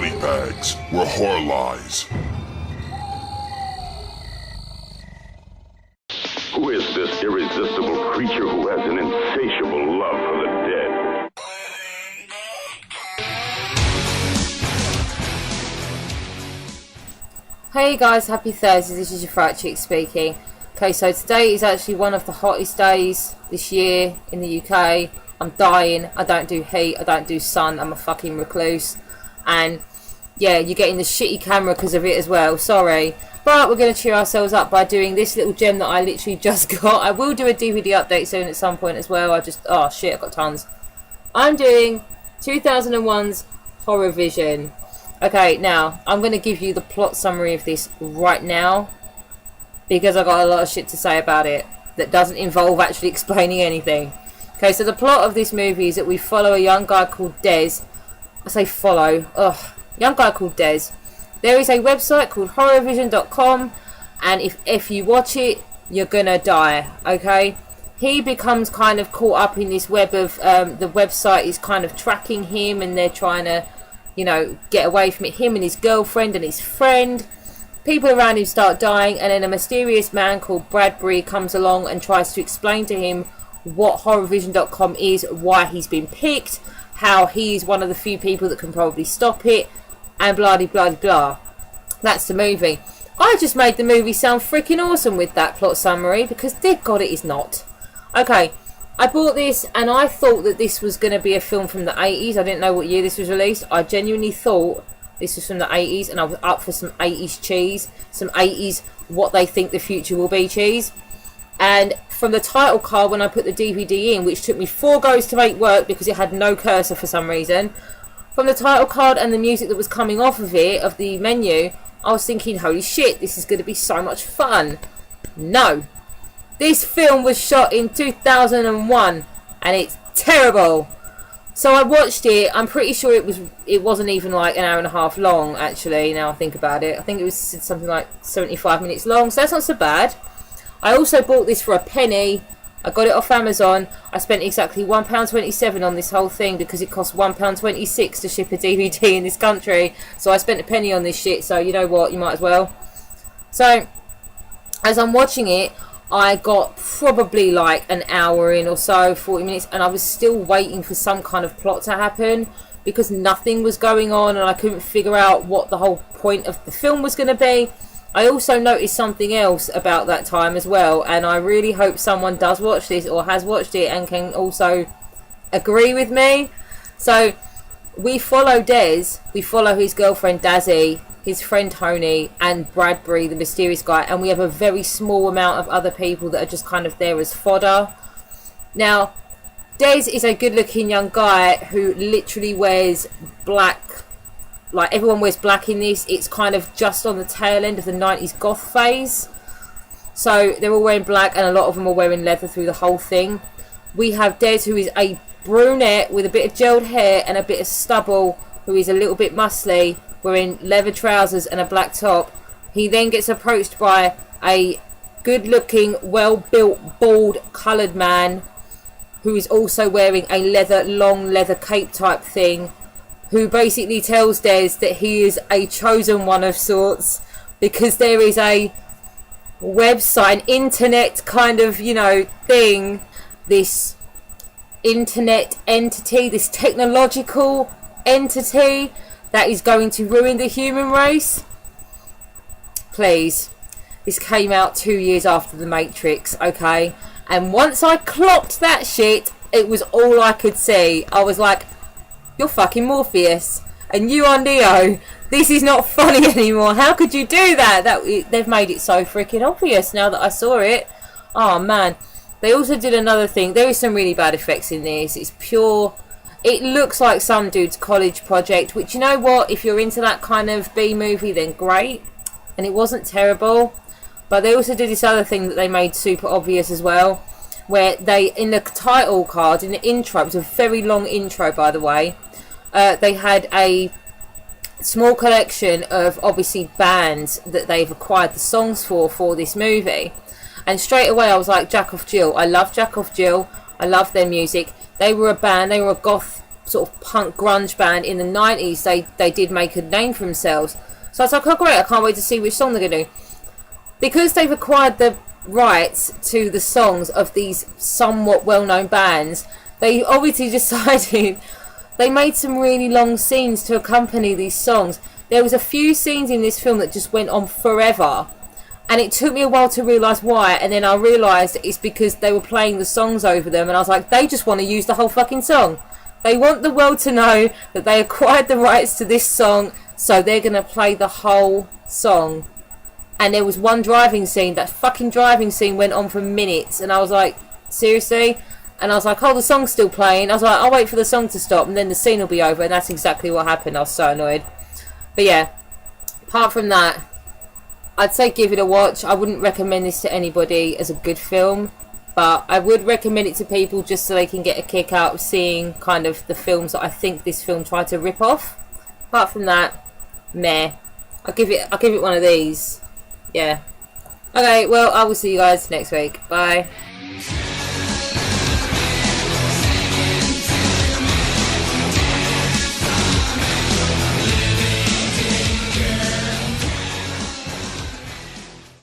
body bags were horror lies. Who is this irresistible creature who has an insatiable love for the dead? Hey guys, happy Thursday, this is your fright chick speaking. Okay, so today is actually one of the hottest days this year in the UK. I'm dying, I don't do heat, I don't do sun, I'm a fucking recluse. And yeah, you're getting the shitty camera because of it as well, sorry. But we're going to cheer ourselves up by doing this little gem that I literally just got. I will do a DVD update soon at some point as well. Oh shit, I've got tons. I'm doing 2001's HORRORVISION. Okay, now, I'm going to give you the plot summary of this right now, because I've got a lot of shit to say about it that doesn't involve actually explaining anything. Okay, so the plot of this movie is that we follow a young guy called Des. I say follow. Ugh. Young guy called Des. There is a website called HORRORVISION.com, and if you watch it, you're gonna die, okay? He becomes kind of caught up in this web of, the website is kind of tracking him, and they're trying to, you know, get away from it. Him and his girlfriend and his friend. People around him start dying, and then a mysterious man called Bradbury comes along and tries to explain to him what HORRORVISION.com is, why he's been picked, how he's one of the few people that can probably stop it, and blah de blah de blah. That's the movie. I just made the movie sound freaking awesome with that plot summary, because dear God it is not. Okay, I bought this and I thought that this was going to be a film from the 80s. I didn't know what year this was released. I genuinely thought this was from the 80s, and I was up for some 80s cheese, some 80s what they think the future will be cheese. And from the title card, when I put the DVD in, which took me 4 goes to make work because it had no cursor for some reason, from the title card and the music that was coming off of it, of the menu, I was thinking, holy shit, this is going to be so much fun. No. This film was shot in 2001, and it's terrible. So I watched it. I'm pretty sure it wasn't even like an hour and a half long, actually, now I think about it. I think it was something like 75 minutes long, so that's not so bad. I also bought this for a penny. I got it off Amazon. I spent exactly £1.27 on this whole thing because it cost £1.26 to ship a DVD in this country. So I spent a penny on this shit, so you know what, you might as well. So, as I'm watching it, I got probably like an hour in or so, 40 minutes, and I was still waiting for some kind of plot to happen because nothing was going on and I couldn't figure out what the whole point of the film was going to be. I also noticed something else about that time as well, and I really hope someone does watch this or has watched it and can also agree with me. So we follow Des, we follow his girlfriend Dazzy, his friend Tony, and Bradbury, the mysterious guy, and we have a very small amount of other people that are just kind of there as fodder. Now, Des is a good looking young guy who literally wears black. Like, everyone wears black in this. It's kind of just on the tail end of the 90s goth phase. So, they're all wearing black, and a lot of them are wearing leather through the whole thing. We have Des, who is a brunette with a bit of gelled hair and a bit of stubble, who is a little bit muscly, wearing leather trousers and a black top. He then gets approached by a good-looking, well-built, bald, coloured man, who is also wearing a long leather cape type thing, who basically tells Des that he is a chosen one of sorts because there is a website, an internet kind of, you know, thing, this internet entity, this technological entity that is going to ruin the human race. Please. This came out 2 years after The Matrix, okay? And once I clocked that shit, it was all I could see. I was like, you're fucking Morpheus, and you are Neo. This is not funny anymore. How could you do that? They've made it so freaking obvious now that I saw it. Oh man. They also did another thing. There is some really bad effects in this. It's pure. It looks like some dude's college project, which, you know what, if you're into that kind of B movie, then great. And it wasn't terrible. But they also did this other thing that they made super obvious as well, where they, in the title card, in the intro, it was a very long intro by the way, they had a small collection of obviously bands that they've acquired the songs for this movie. And straight away I was like, Jack Off Jill. I love Jack Off Jill. I love their music. They were a band, they were a goth sort of punk grunge band in the 90s, they did make a name for themselves. So I was like, oh great, I can't wait to see which song they're going to do. Because they've acquired the rights to the songs of these somewhat well-known bands, they obviously decided they made some really long scenes to accompany these songs. There was a few scenes in this film that just went on forever, and it took me a while to realise why, and then I realised it's because they were playing the songs over them, and I was like, they just want to use the whole fucking song. They want the world to know that they acquired the rights to this song, so they're going to play the whole song. And there was one driving scene, that fucking driving scene went on for minutes, and I was like, seriously? And I was like, oh, the song's still playing. I was like, I'll wait for the song to stop, and then the scene will be over, and that's exactly what happened. I was so annoyed. But yeah, apart from that, I'd say give it a watch. I wouldn't recommend this to anybody as a good film, but I would recommend it to people just so they can get a kick out of seeing kind of the films that I think this film tried to rip off. Apart from that, meh. I'll give it one of these. Yeah. Okay, well, I will see you guys next week. Bye.